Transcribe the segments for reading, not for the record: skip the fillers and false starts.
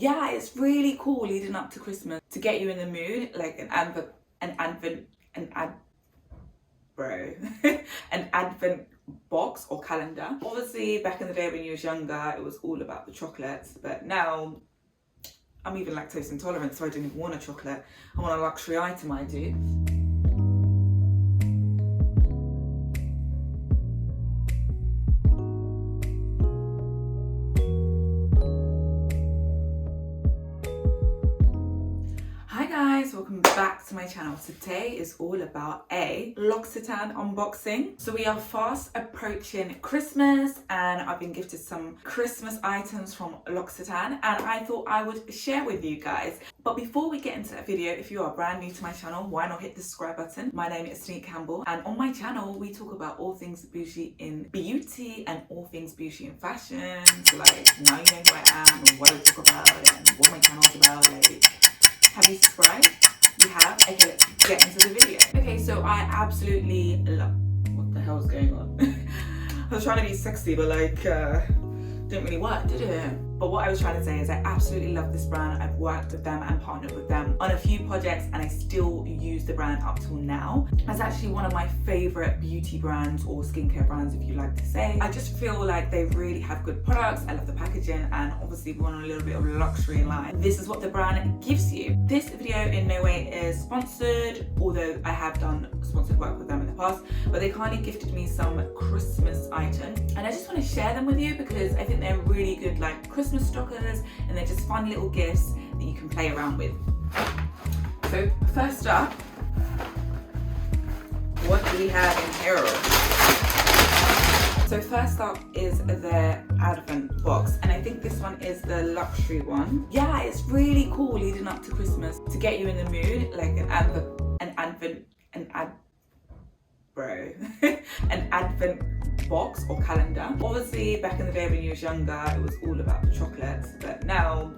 Yeah, it's really cool leading up to Christmas to get you in the mood, like an advent box or calendar. Obviously, back in the day when you was younger, it was all about the chocolates, but now I'm even lactose intolerant, so I don't even want a chocolate. I want a luxury item, I do. Welcome back to my channel. Today is all about a L'Occitane unboxing. So we are fast approaching Christmas and I've been gifted some Christmas items from L'Occitane and I thought I would share with you guys. But before we get into that video, if you are brand new to my channel, why not hit the subscribe button? My name is Tonique Campbell and on my channel we talk about all things bougie in beauty and all things bougie in fashion. Like, now you know who I am and what I talk about and what my channel is about. Like, have you subscribed? You have? Okay, let's get into the video. Okay, so I absolutely love... What the hell is going on? I was trying to be sexy, but like, didn't really work, did it? But what I was trying to say is I absolutely love this brand. I've worked with them and partnered with them on a few projects and I still use the brand up till now. It's actually one of my favorite beauty brands or skincare brands, if you like to say. I just feel like they really have good products. I love the packaging and obviously we want a little bit of luxury in life. This is what the brand gives you. This video in no way is sponsored, although I have done sponsored work with them in the past, but they kindly gifted me some Christmas items and I just want to share them with you because I think they're really good, like Christmas stockers, and they're just fun little gifts that you can play around with. So first up, what do we have in here? So first up is their Advent box, and I think this one is the luxury one. Yeah, it's really cool leading up to Christmas to get you in the mood, like an advent box or calendar. Obviously, back in the day when you was younger, it was all about the chocolates, but now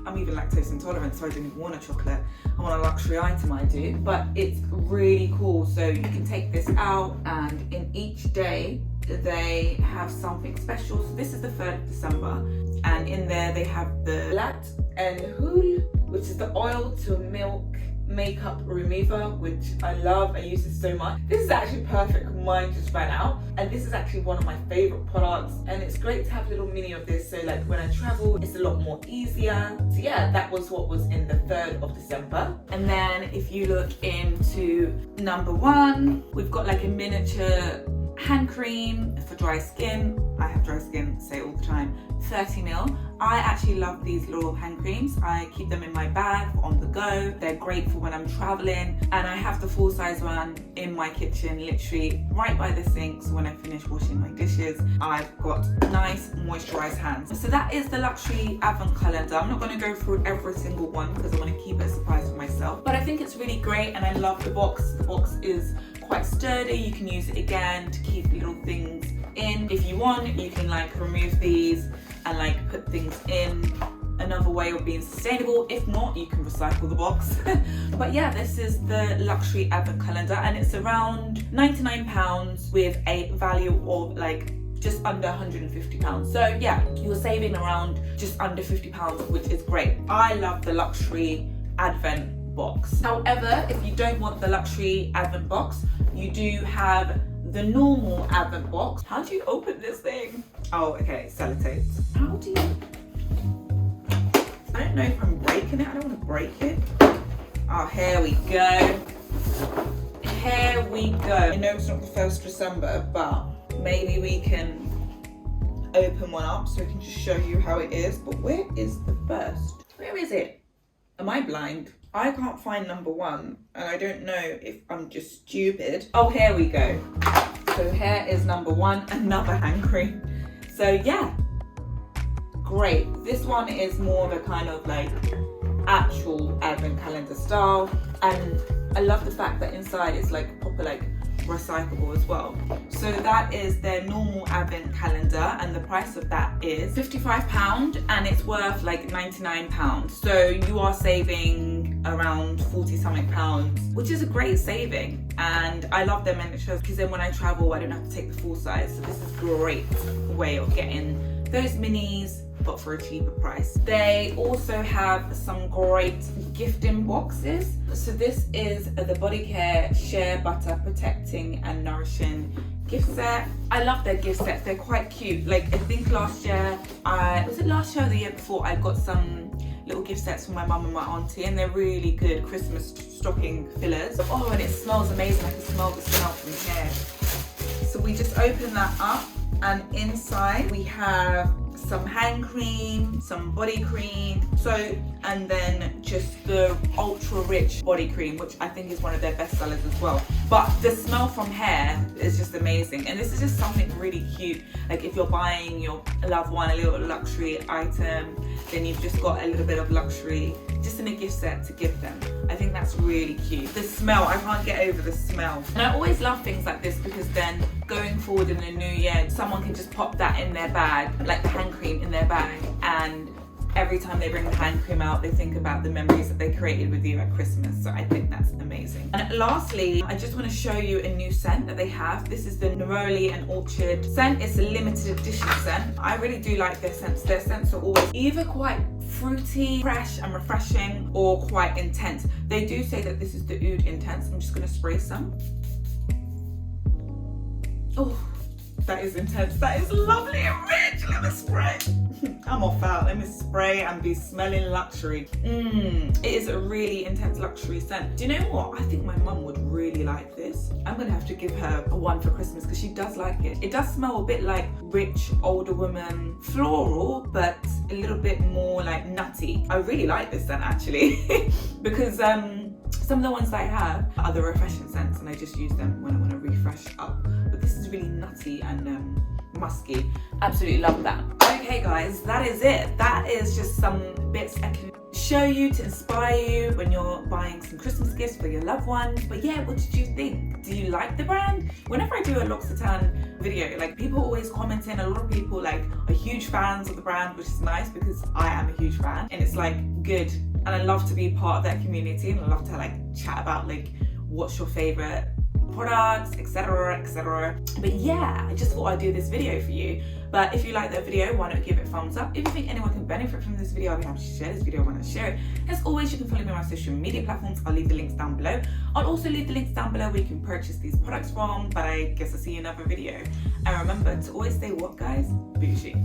I'm even lactose intolerant, so I don't even want a chocolate. I want a luxury item, I do. But it's really cool, so you can take this out and in each day they have something special. So this is the 3rd of December and in there they have the Lat and Hul, which is the oil to milk makeup remover, which I love. I use this so much. This is actually perfect. Mine just ran out and this is actually one of my favorite products and it's great to have a little mini of this, so like when I travel it's a lot more easier. So yeah, that was what was in the 3rd of December. And then if you look into number 1, we've got like a miniature hand cream for dry skin. I have dry skin, say it all the time. 30ml. I actually love these little hand creams. I keep them in my bag for on the go. They're great for when I'm traveling, and I have the full size one in my kitchen, literally right by the sink, so when I finish washing my dishes I've got nice moisturized hands. So that is the luxury advent calendar. I'm not going to go through every single one because I want to keep it a surprise for myself, but I think it's really great and I love the box. The box is quite sturdy. You can use it again to keep little things in. If you want, you can like remove these and like put things in. Another way of being sustainable. If not, you can recycle the box. But yeah, this is the luxury advent calendar and it's around £99 with a value of like just under £150. So yeah, you're saving around just under £50, which is great. I love the luxury advent box. However, if you don't want the luxury advent box, you do have the normal advent box. How do you open this thing? Oh, okay, sellotape. How do you... I don't know if I'm breaking it. I don't want to break it. Oh, here we go. Here we go. I know it's not the 1st of December, but maybe we can open one up so I can just show you how it is. But where is the 1st? Where is it? Am I blind? I can't find number 1 and I don't know if I'm just stupid. Oh, here we go. So here is number 1, another hand cream. So yeah, great. This one is more of a kind of like actual advent calendar style, and I love the fact that inside it's like proper like recyclable as well. So that is their normal advent calendar and the price of that is £55 and it's worth like £99. So you are saving around 40 something pounds, which is a great saving. And I love their miniatures because then when I travel I don't have to take the full size. So this is a great way of getting those minis but for a cheaper price. They also have some great gifting boxes. So this is the Bodycare Shea Butter Protecting and Nourishing gift set. I love their gift sets, they're quite cute. Like I think last year, was it last year or the year before, I got some little gift sets for my mum and my auntie, and they're really good Christmas stocking fillers. Oh, and it smells amazing. I can smell the smell from here. So we just open that up, and inside we have some hand cream, some body cream, and then just the ultra rich body cream, which I think is one of their best sellers as well. But the smell from hair is just amazing, and this is just something really cute. Like if you're buying your loved one a little luxury item, then you've just got a little bit of luxury just in a gift set to give them. I think that's really cute. The smell, I can't get over the smell. And I always love things like this because then going forward in the new year, someone can just pop that in their bag, like the hand cream in their bag, and every time they bring the hand cream out, they think about the memories that they created with you at Christmas. So I think that's amazing. And lastly, I just want to show you a new scent that they have. This is the Neroli and Orchard scent. It's a limited edition scent. I really do like their scents. Their scents are always either quite fruity, fresh and refreshing, or quite intense. They do say that this is the Oud Intense. I'm just going to spray some. Oh, that is intense. That is lovely and rich. Let me spray. I'm off out. Let me spray and be smelling luxury. It is a really intense luxury scent. Do you know what? I think my mum would really like this. I'm gonna have to give her a one for Christmas because she does like it. It does smell a bit like rich older woman floral, but a little bit more like nutty. I really like this scent actually because some of the ones that I have are the refreshing scents, and I just use them when I want to refresh up. But this is really nutty and musky. Absolutely love that. Okay guys, that is it. That is just some bits I can show you to inspire you when you're buying some Christmas gifts for your loved ones. But yeah, what did you think? Do you like the brand? Whenever I do a L'Occitane video, like people always comment in, a lot of people like are huge fans of the brand, which is nice because I am a huge fan, and it's like good. And I love to be part of that community, and I love to like chat about like what's your favorite products, etc, etc. But yeah, I just thought I'd do this video for you. But if you like that video, why not give it a thumbs up? If you think anyone can benefit from this video, I'll be happy to share this video. Why not share it? As always, you can follow me on my social media platforms. I'll leave the links down below. I'll also leave the links down below where you can purchase these products from. But I guess I'll see you in another video. And remember to always stay what, guys? Bougie.